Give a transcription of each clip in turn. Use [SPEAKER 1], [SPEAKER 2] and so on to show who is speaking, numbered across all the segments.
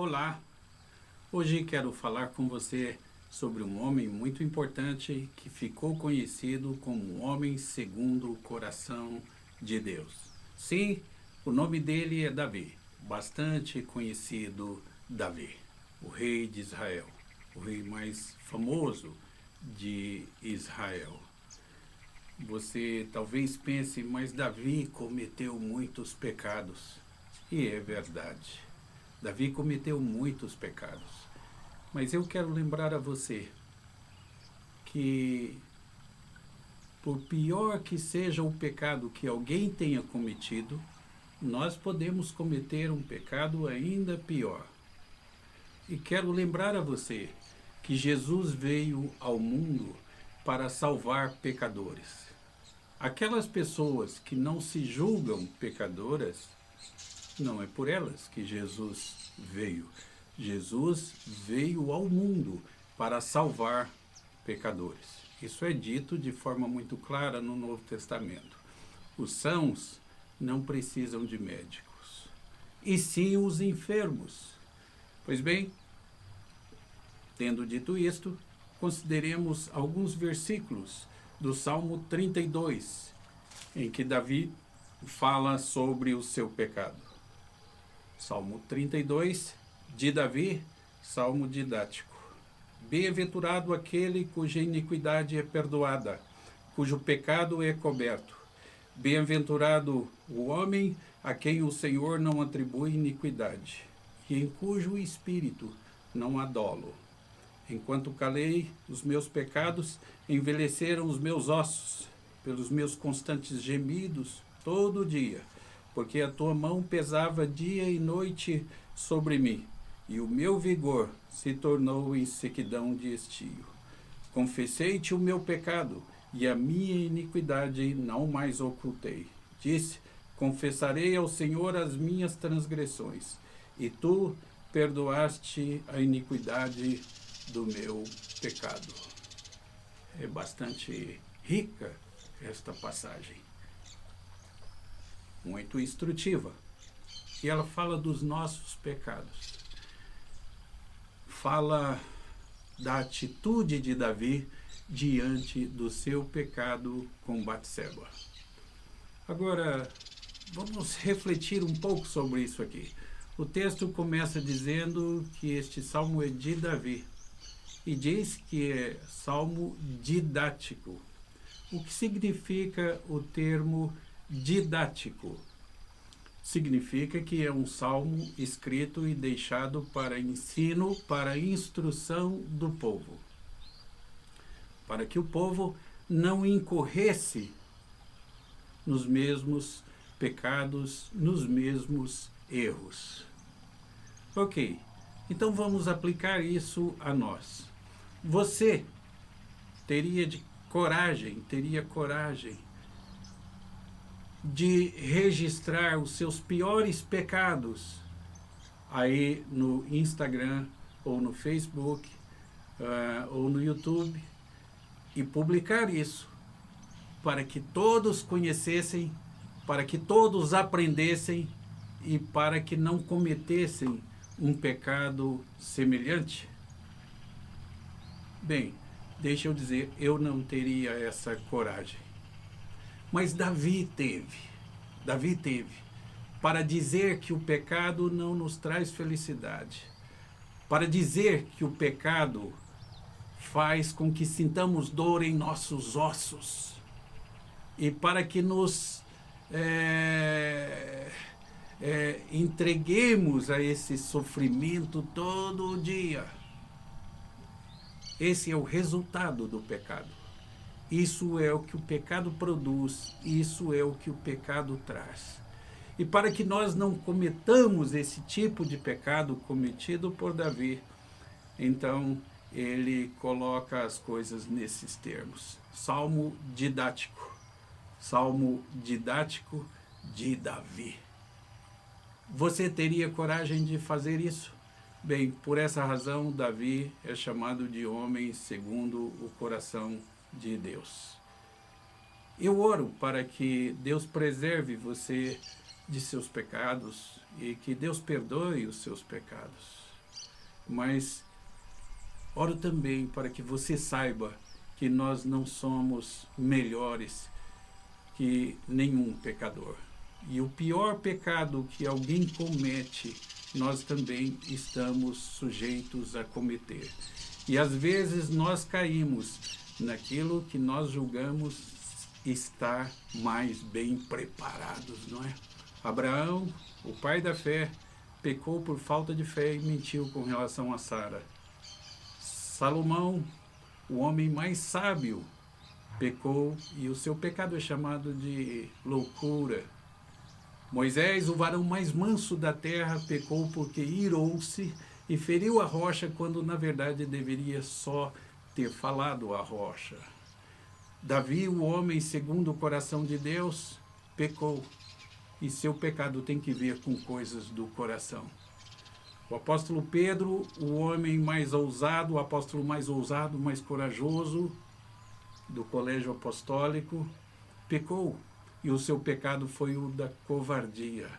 [SPEAKER 1] Olá, hoje quero falar com você sobre um homem muito importante que ficou conhecido como um homem segundo o coração de Deus. Sim, o nome dele é Davi, bastante conhecido Davi, o rei de Israel, o rei mais famoso de Israel. Você talvez pense, mas Davi cometeu muitos pecados. E é verdade. Davi cometeu muitos pecados. Mas eu quero lembrar a você que, por pior que seja o pecado que alguém tenha cometido, nós podemos cometer um pecado ainda pior. E quero lembrar a você que Jesus veio ao mundo para salvar pecadores. Aquelas pessoas que não se julgam pecadoras, não é por elas que Jesus veio. Jesus veio ao mundo para salvar pecadores. Isso é dito de forma muito clara no Novo Testamento. Os sãos não precisam de médicos, e sim os enfermos. Pois bem, tendo dito isto, consideremos alguns versículos do Salmo 32, em que Davi fala sobre o seu pecado. Salmo 32, de Davi, salmo didático. Bem-aventurado aquele cuja iniquidade é perdoada, cujo pecado é coberto. Bem-aventurado o homem a quem o Senhor não atribui iniquidade, e em cujo espírito não há dolo. Enquanto calei os meus pecados, envelheceram os meus ossos, pelos meus constantes gemidos todo dia, porque a tua mão pesava dia e noite sobre mim, e o meu vigor se tornou em sequidão de estio. Confessei-te o meu pecado, e a minha iniquidade não mais ocultei. Disse, confessarei ao Senhor as minhas transgressões, e tu perdoaste a iniquidade do meu pecado. É bastante rica esta passagem, muito instrutiva. E ela fala dos nossos pecados. Fala da atitude de Davi diante do seu pecado com Batseba. Agora, vamos refletir um pouco sobre isso aqui. O texto começa dizendo que este salmo é de Davi. E diz que é salmo didático. O que significa o termo didático? Significa que é um salmo escrito e deixado para ensino, para instrução do povo. Para que o povo não incorresse nos mesmos pecados, nos mesmos erros. Ok, então vamos aplicar isso a nós. Você teria coragem de registrar os seus piores pecados aí no Instagram, ou no Facebook, ou no YouTube, e publicar isso, para que todos conhecessem, para que todos aprendessem e para que não cometessem um pecado semelhante? Bem, deixa eu dizer, eu não teria essa coragem. Mas Davi teve, para dizer que o pecado não nos traz felicidade, para dizer que o pecado faz com que sintamos dor em nossos ossos, e para que nos entreguemos a esse sofrimento todo dia. Esse é o resultado do pecado. Isso é o que o pecado produz, isso é o que o pecado traz. E para que nós não cometamos esse tipo de pecado cometido por Davi, então ele coloca as coisas nesses termos. Salmo didático de Davi. Você teria coragem de fazer isso? Bem, por essa razão, Davi é chamado de homem segundo o coração de Deus. Eu oro para que Deus preserve você de seus pecados e que Deus perdoe os seus pecados. mas oro também para que você saiba que nós não somos melhores que nenhum pecador. E o pior pecado que alguém comete, nós também estamos sujeitos a cometer. E às vezes nós caímos naquilo que nós julgamos estar mais bem preparados, não é? Abraão, o pai da fé, pecou por falta de fé e mentiu com relação a Sara. Salomão, o homem mais sábio, pecou e o seu pecado é chamado de loucura. Moisés, o varão mais manso da terra, pecou porque irou-se e feriu a rocha quando na verdade deveria só ter falado a rocha. Davi, o homem segundo o coração de Deus, pecou e seu pecado tem que ver com coisas do coração. O apóstolo Pedro, o homem mais ousado, o apóstolo mais ousado, mais corajoso do colégio apostólico, pecou e o seu pecado foi o da covardia.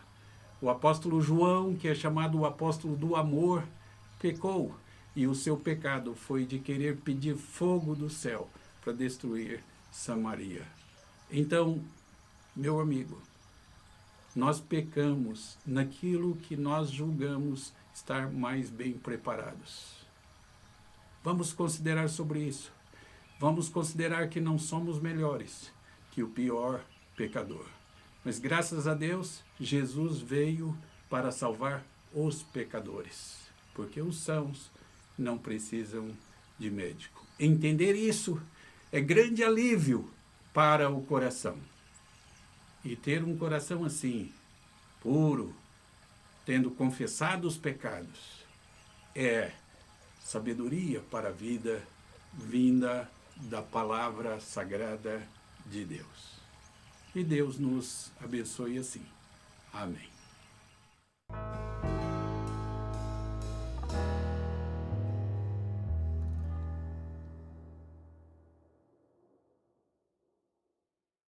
[SPEAKER 1] O apóstolo João, que é chamado o apóstolo do amor, pecou e o seu pecado foi de querer pedir fogo do céu para destruir Samaria. Então, meu amigo, nós pecamos naquilo que nós julgamos estar mais bem preparados. Vamos considerar sobre isso. Vamos considerar que não somos melhores que o pior pecador. Mas graças a Deus, Jesus veio para salvar os pecadores, porque os sãos não precisam de médico. Entender isso é grande alívio para o coração. E ter um coração assim, puro, tendo confessado os pecados, é sabedoria para a vida vinda da palavra sagrada de Deus. E Deus nos abençoe assim. Amém.